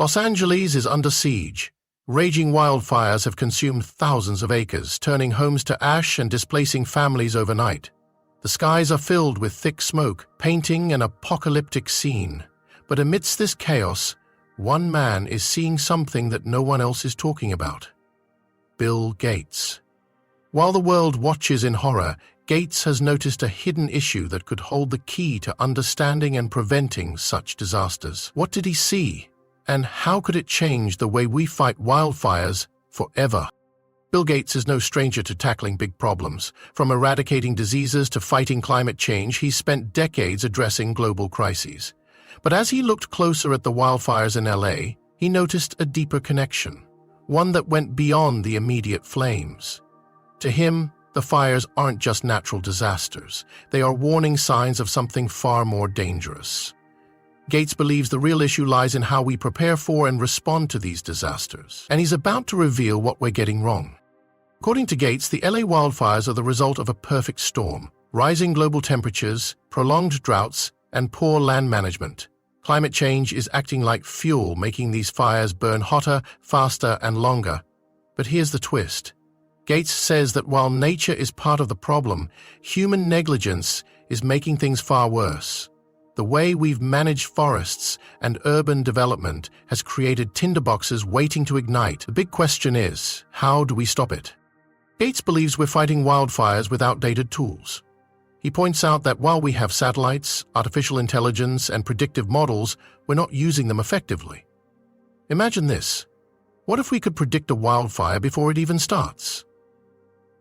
Los Angeles is under siege. Raging wildfires have consumed thousands of acres, turning homes to ash and displacing families overnight. The skies are filled with thick smoke, painting an apocalyptic scene. But amidst this chaos, one man is seeing something that no one else is talking about. Bill Gates. While the world watches in horror, Gates has noticed a hidden issue that could hold the key to understanding and preventing such disasters. What did he see? And how could it change the way we fight wildfires forever? Bill Gates is no stranger to tackling big problems. From eradicating diseases to fighting climate change, he's spent decades addressing global crises. But as he looked closer at the wildfires in LA, he noticed a deeper connection, one that went beyond the immediate flames. To him, the fires aren't just natural disasters. They are warning signs of something far more dangerous. Gates believes the real issue lies in how we prepare for and respond to these disasters, and he's about to reveal what we're getting wrong. According to Gates, the LA wildfires are the result of a perfect storm: rising global temperatures, prolonged droughts, and poor land management. Climate change is acting like fuel, making these fires burn hotter, faster, and longer. But here's the twist. Gates says that while nature is part of the problem, human negligence is making things far worse. The way we've managed forests and urban development has created tinderboxes waiting to ignite. The big question is, how do we stop it? Gates believes we're fighting wildfires with outdated tools. He points out that while we have satellites, artificial intelligence, and predictive models, we're not using them effectively. Imagine this. What if we could predict a wildfire before it even starts?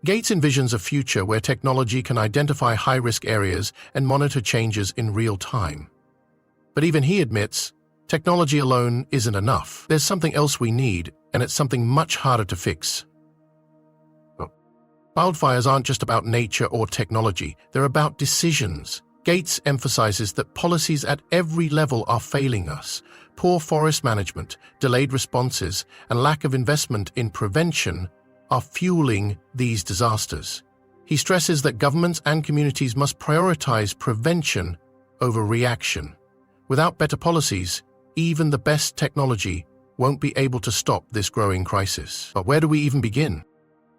Gates envisions a future where technology can identify high-risk areas and monitor changes in real time. But even he admits, technology alone isn't enough. There's something else we need, and it's something much harder to fix. Wildfires aren't just about nature or technology, they're about decisions. Gates emphasizes that policies at every level are failing us. Poor forest management, delayed responses, and lack of investment in prevention are fueling these disasters. He stresses that governments and communities must prioritize prevention over reaction. Without better policies, even the best technology won't be able to stop this growing crisis. But where do we even begin?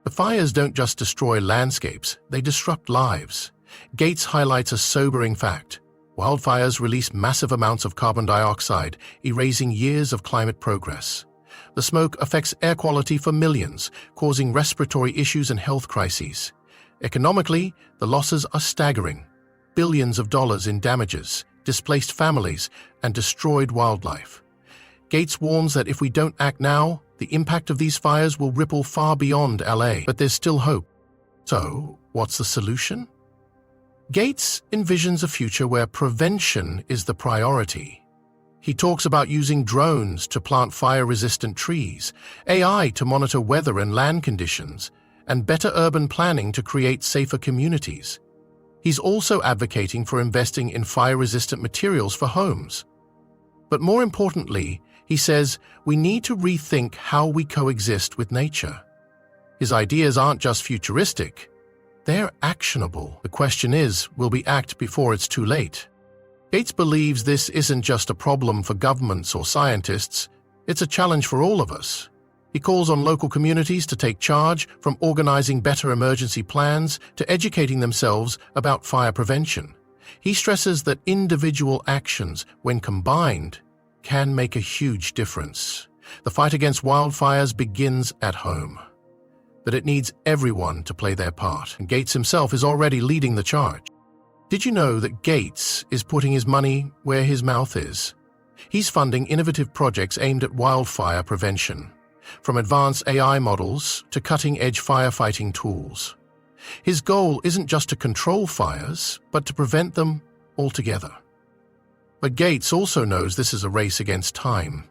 The fires don't just destroy landscapes, they disrupt lives. Gates highlights a sobering fact. Wildfires release massive amounts of carbon dioxide, erasing years of climate progress. The smoke affects air quality for millions, causing respiratory issues and health crises. Economically, the losses are staggering. Billions of dollars in damages, displaced families, and destroyed wildlife. Gates warns that if we don't act now, the impact of these fires will ripple far beyond LA. But there's still hope. So, what's the solution? Gates envisions a future where prevention is the priority. He talks about using drones to plant fire-resistant trees, AI to monitor weather and land conditions, and better urban planning to create safer communities. He's also advocating for investing in fire-resistant materials for homes. But more importantly, he says we need to rethink how we coexist with nature. His ideas aren't just futuristic, they're actionable. The question is, will we act before it's too late? Gates believes this isn't just a problem for governments or scientists, it's a challenge for all of us. He calls on local communities to take charge, from organizing better emergency plans to educating themselves about fire prevention. He stresses that individual actions, when combined, can make a huge difference. The fight against wildfires begins at home. But it needs everyone to play their part, and Gates himself is already leading the charge. Did you know that Gates is putting his money where his mouth is? He's funding innovative projects aimed at wildfire prevention, from advanced AI models to cutting-edge firefighting tools. His goal isn't just to control fires, but to prevent them altogether. But Gates also knows this is a race against time.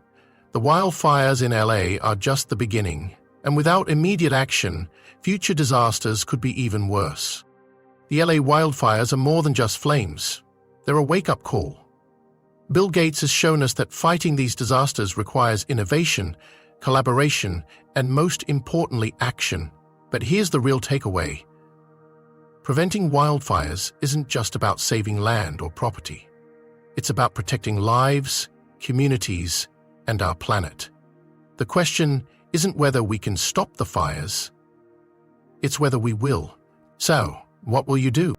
The wildfires in LA are just the beginning, and without immediate action, future disasters could be even worse. The LA wildfires are more than just flames. They're a wake-up call. Bill Gates has shown us that fighting these disasters requires innovation, collaboration, and most importantly, action. But here's the real takeaway. Preventing wildfires isn't just about saving land or property. It's about protecting lives, communities, and our planet. The question isn't whether we can stop the fires, it's whether we will. So, what will you do?